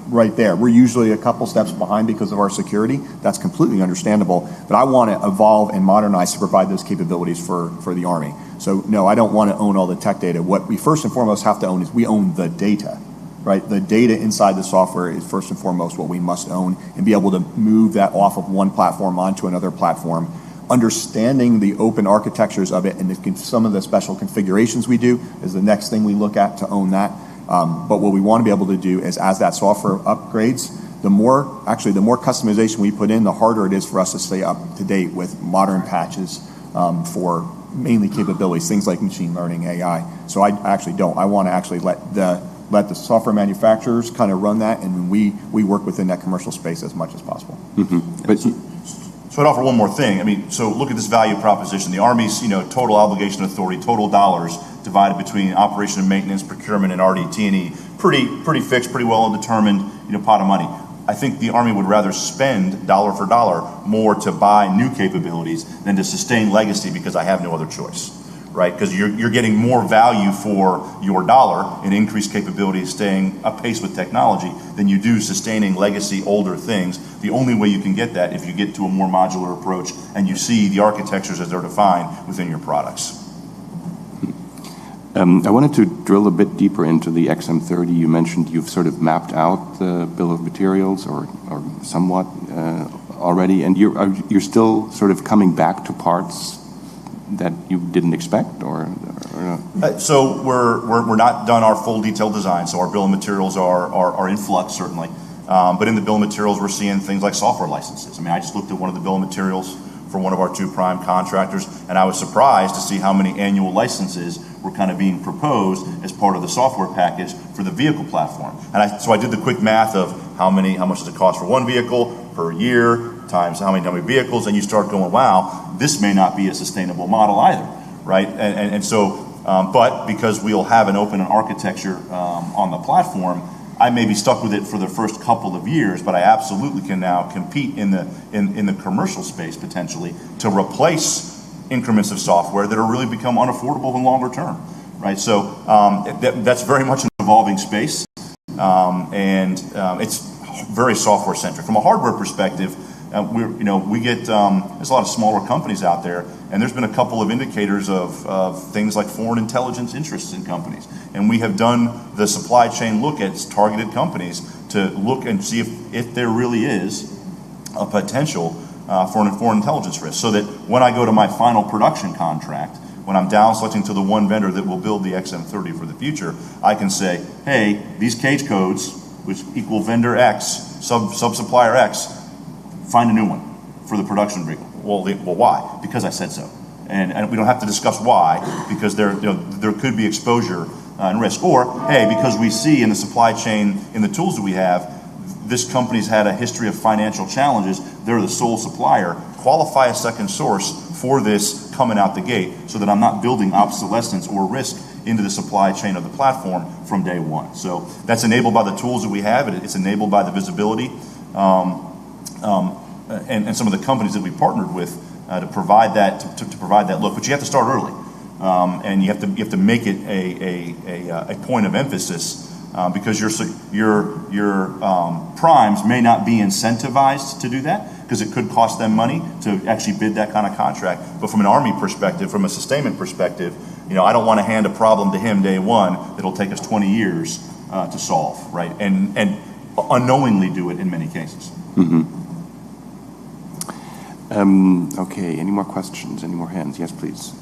D: right there. We're usually a couple steps behind because of our security. That's completely understandable, but I want to evolve and modernize to provide those capabilities for the Army. So no, I don't want to own all the tech data. What we first and foremost have to own is we own the data. Right? The data inside the software is first and foremost what we must own and be able to move that off of one platform onto another platform. Understanding the open architectures of it and some of the special configurations we do is the next thing we look at to own that. But what we want to be able to do is as that software upgrades, the more customization we put in, the harder it is for us to stay up to date with modern patches for mainly capabilities, things like machine learning, AI. So I actually don't. I want to actually let the software manufacturers kind of run that, and we work within that commercial space as much as possible.
E: So I'd offer one more thing. So look at this value proposition. The Army's total obligation authority, total dollars divided between operation and maintenance, procurement, and RDT&E, pretty fixed, pretty well determined pot of money. I think the Army would rather spend dollar for dollar more to buy new capabilities than to sustain legacy because I have no other choice. Right, because you're getting more value for your dollar in increased capability, staying apace with technology, than you do sustaining legacy older things. The only way you can get that if you get to a more modular approach and you see the architectures as they're defined within your products.
C: I wanted to drill a bit deeper into the XM30. You mentioned you've sort of mapped out the bill of materials or somewhat already, and you're still sort of coming back to parts that you didn't expect, or no?
E: So we're not done our full detailed design, so our bill of materials are in flux, certainly. But in the bill of materials, we're seeing things like software licenses. I mean, I just looked at one of the bill of materials for one of our two prime contractors, and I was surprised to see how many annual licenses were kind of being proposed as part of the software package for the vehicle platform. And so I did the quick math of how much does it cost for one vehicle per year times how many vehicles, and you start going, wow, this may not be a sustainable model either, right? And so, but because we'll have an open architecture on the platform, I may be stuck with it for the first couple of years, but I absolutely can now compete in the commercial space potentially to replace increments of software that are really become unaffordable in longer term, right? So that's very much an evolving space, and it's very software centric. From a hardware perspective, we get there's a lot of smaller companies out there, and there's been a couple of indicators of things like foreign intelligence interests in companies, and we have done the supply chain look at targeted companies to look and see if there really is a potential for an foreign intelligence risk, so that when I go to my final production contract, when I'm down selecting to the one vendor that will build the XM30 for the future, I can say, hey, these cage codes, which equal vendor X, sub-supplier X, find a new one for the production vehicle. Well, why? Because I said so. And we don't have to discuss why, because there could be exposure and risk. Or, hey, because we see in the supply chain, in the tools that we have, this company's had a history of financial challenges. They're the sole supplier. Qualify a second source for this coming out the gate so that I'm not building obsolescence or risk into the supply chain of the platform from day one. So that's enabled by the tools that we have. It's enabled by the visibility. And some of the companies that we partnered with to provide that to provide that look. But you have to start early, and you have to make it a point of emphasis because your primes may not be incentivized to do that because it could cost them money to actually bid that kind of contract. But from an Army perspective, from a sustainment perspective, I don't want to hand a problem to him day one that'll take us 20 years to solve, right? And unknowingly do it in many cases.
C: Mm-hmm. Okay, any more questions? Any more hands? Yes, please.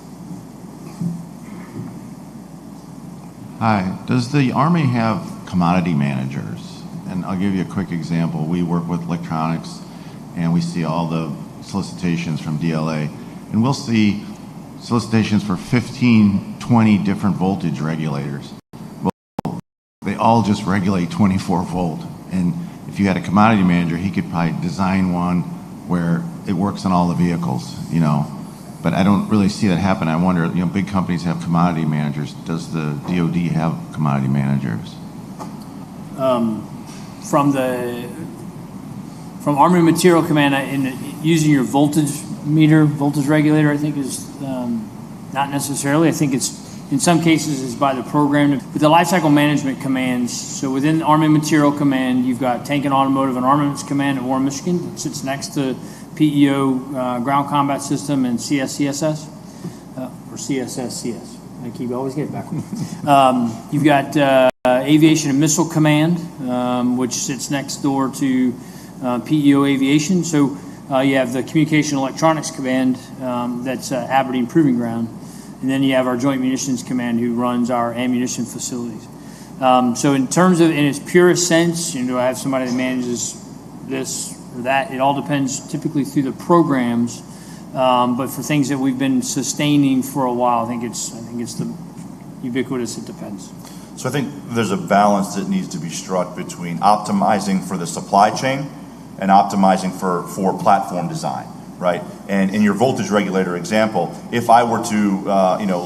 H: Hi, does the Army have commodity managers? And I'll give you a quick example. We work with electronics and we see all the solicitations from DLA, and we'll see solicitations for 15, 20 different voltage regulators. Well, they all just regulate 24 volt. And if you had a commodity manager, he could probably design one where it works on all the vehicles, but I don't really see that happen. I wonder, big companies have commodity managers. Does the DoD have commodity managers?
F: From Army Material Command, using your voltage regulator, I think is not necessarily. I think it's, in some cases, is by the program. With the lifecycle management commands, so within Army Material Command, you've got Tank and Automotive and Armaments Command at Warren, Michigan. It sits next to PEO, Ground Combat System, and CSCSS, or CSSCS. I always get it backwards. You've got Aviation and Missile Command, which sits next door to PEO Aviation. So you have the Communication Electronics Command, that's Aberdeen Proving Ground. And then you have our Joint Munitions Command, who runs our ammunition facilities. So in terms of, in its purest sense, do I have somebody that manages this or that? It all depends typically through the programs. But for things that we've been sustaining for a while, I think it's the ubiquitous, it depends.
E: So I think there's a balance that needs to be struck between optimizing for the supply chain and optimizing for platform design, right? And in your voltage regulator example, if I were to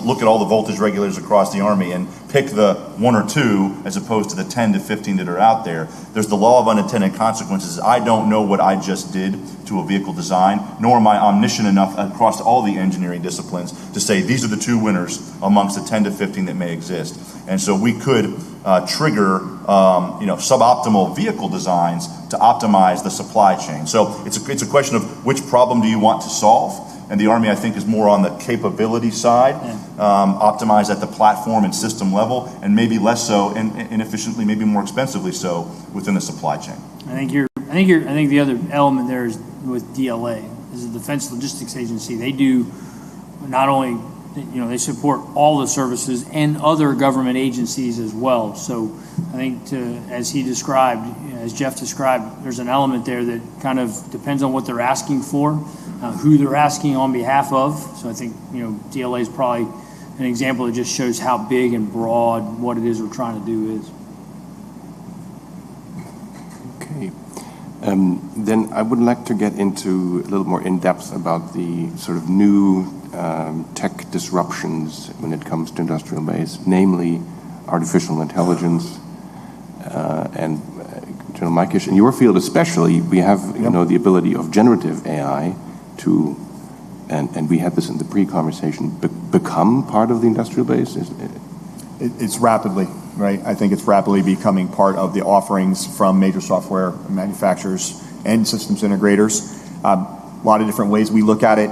E: look at all the voltage regulators across the Army and pick the one or two as opposed to the 10 to 15 that are out there, there's the law of unintended consequences. I don't know what I just did to a vehicle design, nor am I omniscient enough across all the engineering disciplines to say these are the two winners amongst the 10 to 15 that may exist. And so we could trigger suboptimal vehicle designs to optimize the supply chain. So it's a question of which problem do you want to solve? And the Army, I think, is more on the capability side, optimized at the platform and system level, and maybe less so, and inefficiently, maybe more expensively so, within the supply chain.
F: I think you're I think the other element there is with DLA, is the Defense Logistics Agency. They do not only, they support all the services and other government agencies as well. So I think as Jeff described, there's an element there that kind of depends on what they're asking for, who they're asking on behalf of. So I think, DLA is probably an example that just shows how big and broad what it is we're trying to do is.
C: Okay. Then I would like to get into a little more in depth about the sort of new tech disruptions when it comes to industrial base, namely artificial intelligence and General Mikish, in your field especially, we have the ability of generative AI to, and we had this in the pre-conversation, become part of the industrial base.
D: It's rapidly, right? I think it's rapidly becoming part of the offerings from major software manufacturers and systems integrators. A lot of different ways we look at it.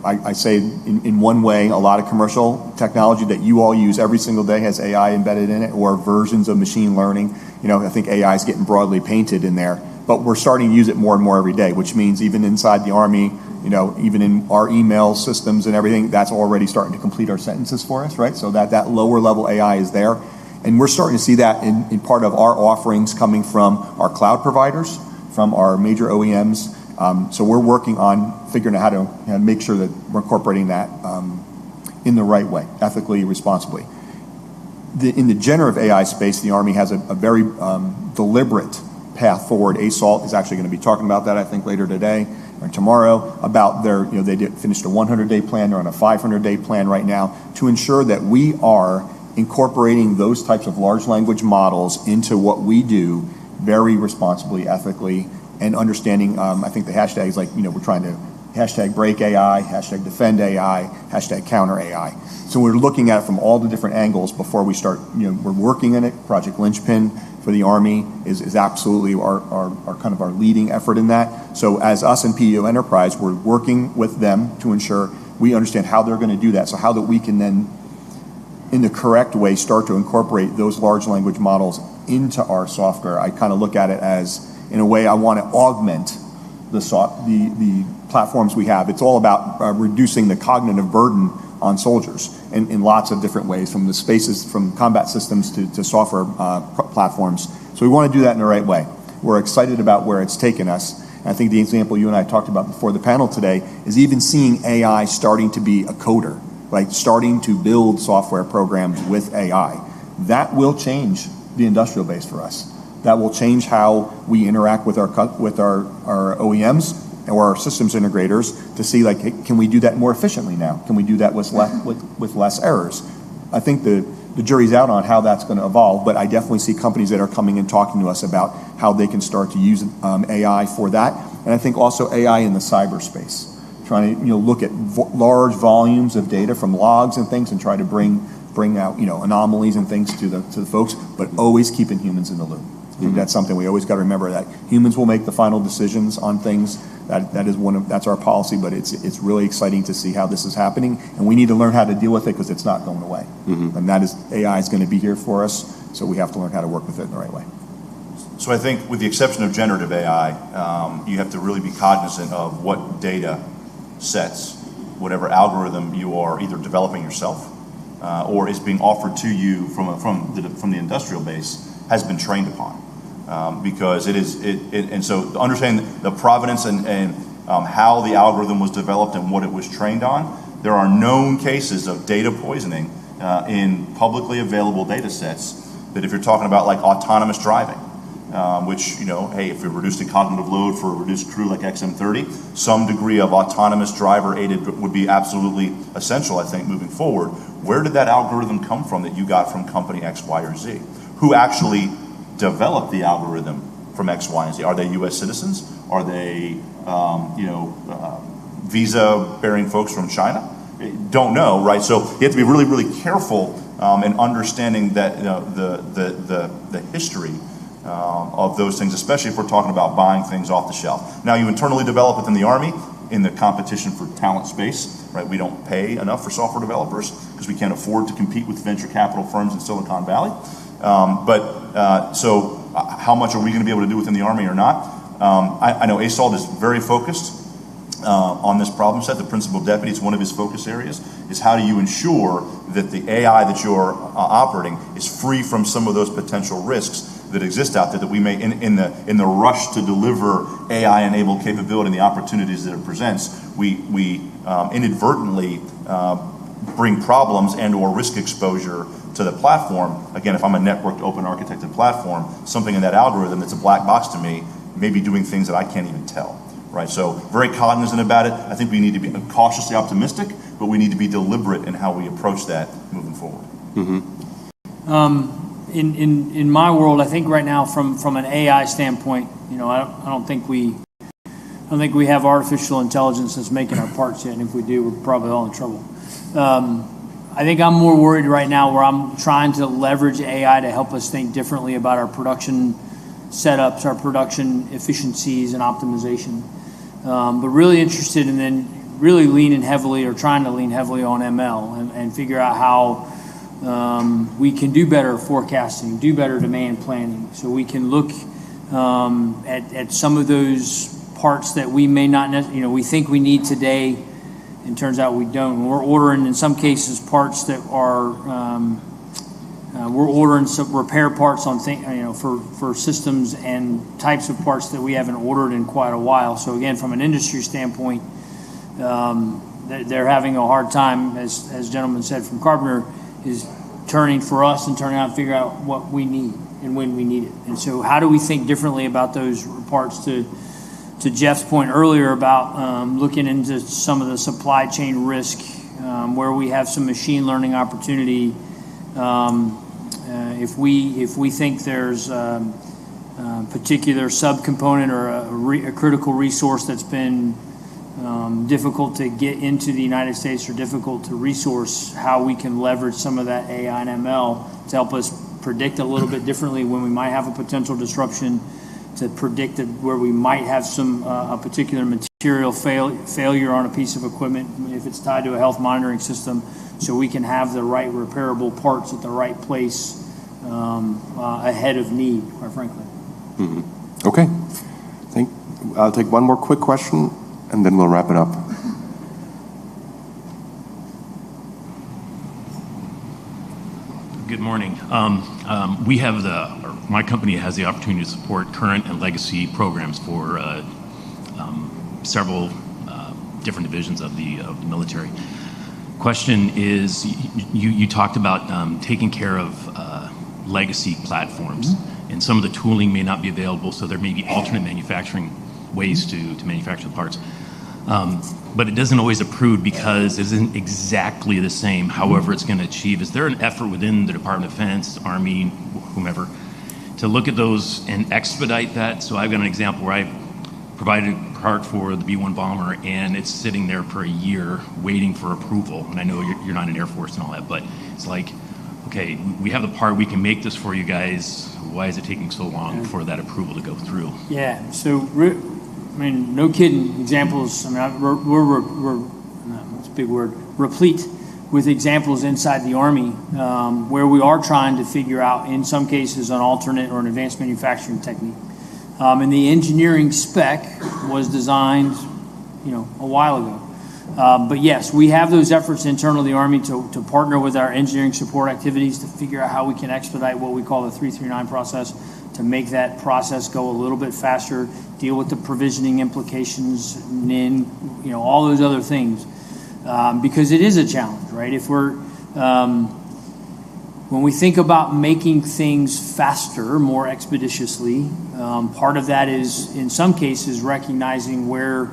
D: I say in one way, a lot of commercial technology that you all use every single day has AI embedded in it, or versions of machine learning. I think AI is getting broadly painted in there, but we're starting to use it more and more every day, which means even inside the Army, even in our email systems and everything, that's already starting to complete our sentences for us, right? So that lower level AI is there. And we're starting to see that in part of our offerings coming from our cloud providers, from our major OEMs. So we're working on figuring out how to make sure that we're incorporating that in the right way, ethically, responsibly. In the generative AI space, the Army has a very deliberate path forward. ASALT is actually going to be talking about that, I think, later today or tomorrow, about they finished a 100-day plan. They're on a 500-day plan right now to ensure that we are incorporating those types of large language models into what we do very responsibly, ethically, and understanding, I think the hashtag is we're trying to hashtag break AI, hashtag defend AI, hashtag counter AI. So we're looking at it from all the different angles before we start, we're working in it. Project Linchpin for the Army is absolutely our kind of our leading effort in that. So as us and PEO Enterprise, we're working with them to ensure we understand how they're going to do that. So how that we can then, in the correct way, start to incorporate those large language models into our software. I kind of look at it as, in a way, I want to augment the platforms we have. It's all about reducing the cognitive burden on soldiers in lots of different ways, from the spaces, from combat systems to software platforms. So we want to do that in the right way. We're excited about where it's taken us. And I think the example you and I talked about before the panel today is even seeing AI starting to be a coder, like starting to build software programs with AI. That will change the industrial base for us. That will change how we interact with our OEMs or our systems integrators to see, hey, can we do that more efficiently now? Can we do that with less errors? I think the jury's out on how that's going to evolve, but I definitely see companies that are coming and talking to us about how they can start to use AI for that. And I think also AI in the cyberspace, trying to look at large volumes of data from logs and things and try to bring out anomalies and things to the folks, but always keeping humans in the loop. I think that's something we always got to remember, that humans will make the final decisions on things. That's our policy, but it's really exciting to see how this is happening, and we need to learn how to deal with it because it's not going away. And AI is going to be here for us, so we have to learn how to work with it in the right way.
E: So I think, with the exception of generative AI, you have to really be cognizant of what data sets, whatever algorithm you are either developing yourself or is being offered to you from the industrial base, has been trained upon. Because and so understanding the provenance and how the algorithm was developed and what it was trained on, there are known cases of data poisoning in publicly available data sets, that if you're talking about like autonomous driving, which, hey, if we reduced the cognitive load for a reduced crew like XM30, some degree of autonomous driver aided would be absolutely essential, I think, moving forward. Where did that algorithm come from that you got from company X, Y, or Z? Who actually developed the algorithm from X, Y, and Z? Are they U.S. citizens? Are they, visa-bearing folks from China? Don't know, right? So you have to be really, really careful in understanding that the history of those things, especially if we're talking about buying things off the shelf. Now, you internally develop within the Army in the competition for talent space, right? We don't pay enough for software developers because we can't afford to compete with venture capital firms in Silicon Valley. So how much are we going to be able to do within the Army or not? I know ASALT is very focused on this problem set. The principal deputy, it's one of his focus areas, is how do you ensure that the AI that you're operating is free from some of those potential risks that exist out there that we may, in the rush to deliver AI-enabled capability and the opportunities that it presents, we inadvertently bring problems and or risk exposure to the platform. Again, if I'm a networked, open architected platform, something in that algorithm that's a black box to me may be doing things that I can't even tell, right? So very cognizant about it. I think we need to be cautiously optimistic, but we need to be deliberate in how we approach that moving forward.
F: In my world, I think right now from an AI standpoint, I don't think we have artificial intelligence that's making our parts yet, and if we do, we're probably all in trouble. I think I'm more worried right now where I'm trying to leverage AI to help us think differently about our production setups, our production efficiencies and optimization. But really interested in then really leaning heavily or trying to lean heavily on ML and figure out how we can do better forecasting, do better demand planning, so we can look at some of those parts that we may not, we think we need today, and turns out we don't. We're ordering, in some cases, parts that are, we're ordering some repair parts on for systems and types of parts that we haven't ordered in quite a while. So again, from an industry standpoint, they're having a hard time, as gentleman said from Carpenter, is turning for us and turning out and figure out what we need and when we need it. And so how do we think differently about those parts, to Jeff's point earlier about looking into some of the supply chain risk, where we have some machine learning opportunity. If we think there's a particular subcomponent or a critical resource that's been difficult to get into the United States or difficult to resource, how we can leverage some of that AI and ML to help us predict a little bit differently when we might have a potential disruption, to predict where we might have some a particular material failure on a piece of equipment if it's tied to a health monitoring system, so we can have the right repairable parts at the right place ahead of need, quite frankly.
C: Mm-hmm. Okay. I'll take one more quick question, and then we'll wrap it up.
I: Good morning. My company has the opportunity to support current and legacy programs for several different divisions of the military. Question is, you talked about taking care of legacy platforms, and some of the tooling may not be available, so there may be alternate manufacturing ways to manufacture the parts. But it doesn't always approve because it isn't exactly the same, however it's going to achieve. Is there an effort within the Department of Defense, Army, whomever, to look at those and expedite that? So I've got an example where I provided a part for the B-1 bomber, and it's sitting there for a year waiting for approval. And I know you're not in Air Force and all that, but it's like, okay, we have the part, we can make this for you guys. Why is it taking so long for that approval to go through?
F: Yeah, so no kidding. Examples. We're that's a big word. Replete with examples inside the Army where we are trying to figure out, in some cases, an alternate or an advanced manufacturing technique. And the engineering spec was designed, a while ago. But yes, we have those efforts internal to the Army to partner with our engineering support activities to figure out how we can expedite what we call the 339 process, to make that process go a little bit faster, deal with the provisioning implications, and then, all those other things. Because it is a challenge, right? If when we think about making things faster, more expeditiously, part of that is, in some cases, recognizing where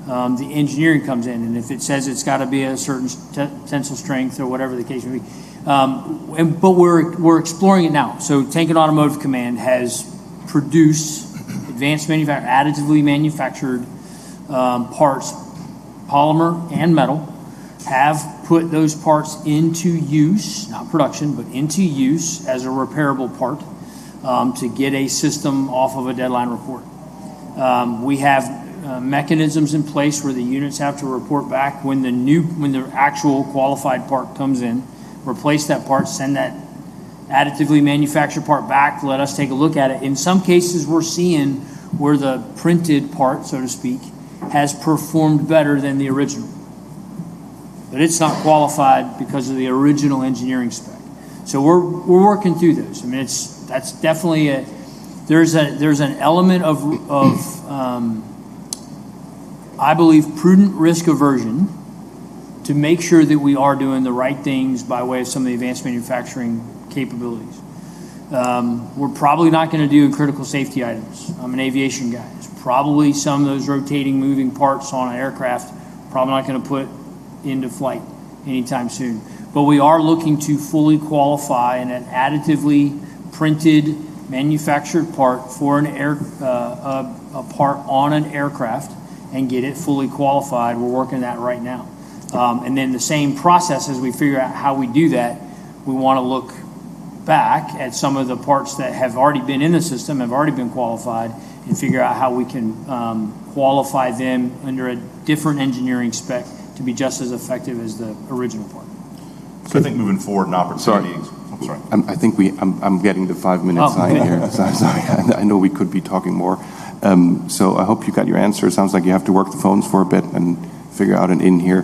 F: the engineering comes in. And if it says it's got to be a certain tensile strength or whatever the case may be. But we're exploring it now. So Tank and Automotive Command has produced additively manufactured parts, polymer and metal, have put those parts into use, not production, but into use as a repairable part to get a system off of a deadline report. We have mechanisms in place where the units have to report back when the actual qualified part comes in, replace that part, send that additively manufactured part back, let us take a look at it. In some cases, we're seeing where the printed part, so to speak, has performed better than the original. But it's not qualified because of the original engineering spec. So we're working through those. I mean, that's definitely there's an element of I believe prudent risk aversion to make sure that we are doing the right things by way of some of the advanced manufacturing capabilities. We're probably not going to do critical safety items. I'm an aviation guy. It's probably some of those rotating, moving parts on an aircraft, probably not going to put into flight anytime soon. But we are looking to fully qualify an additively printed, manufactured part for a part on an aircraft and get it fully qualified. We're working that right now. And then the same process as we figure out how we do that, we want to look back at some of the parts that have already been in the system, have already been qualified, and figure out how we can qualify them under a different engineering spec to be just as effective as the original part.
E: So I think moving forward, an opportunity. I'm sorry.
C: I think I'm getting the 5-minute sign here. So I'm sorry. I know we could be talking more. So I hope you got your answer. It sounds like you have to work the phones for a bit and figure out an in here.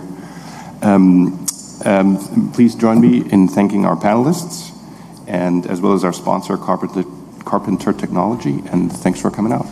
C: Please join me in thanking our panelists, and as well as our sponsor, Carpenter Technology, and thanks for coming out.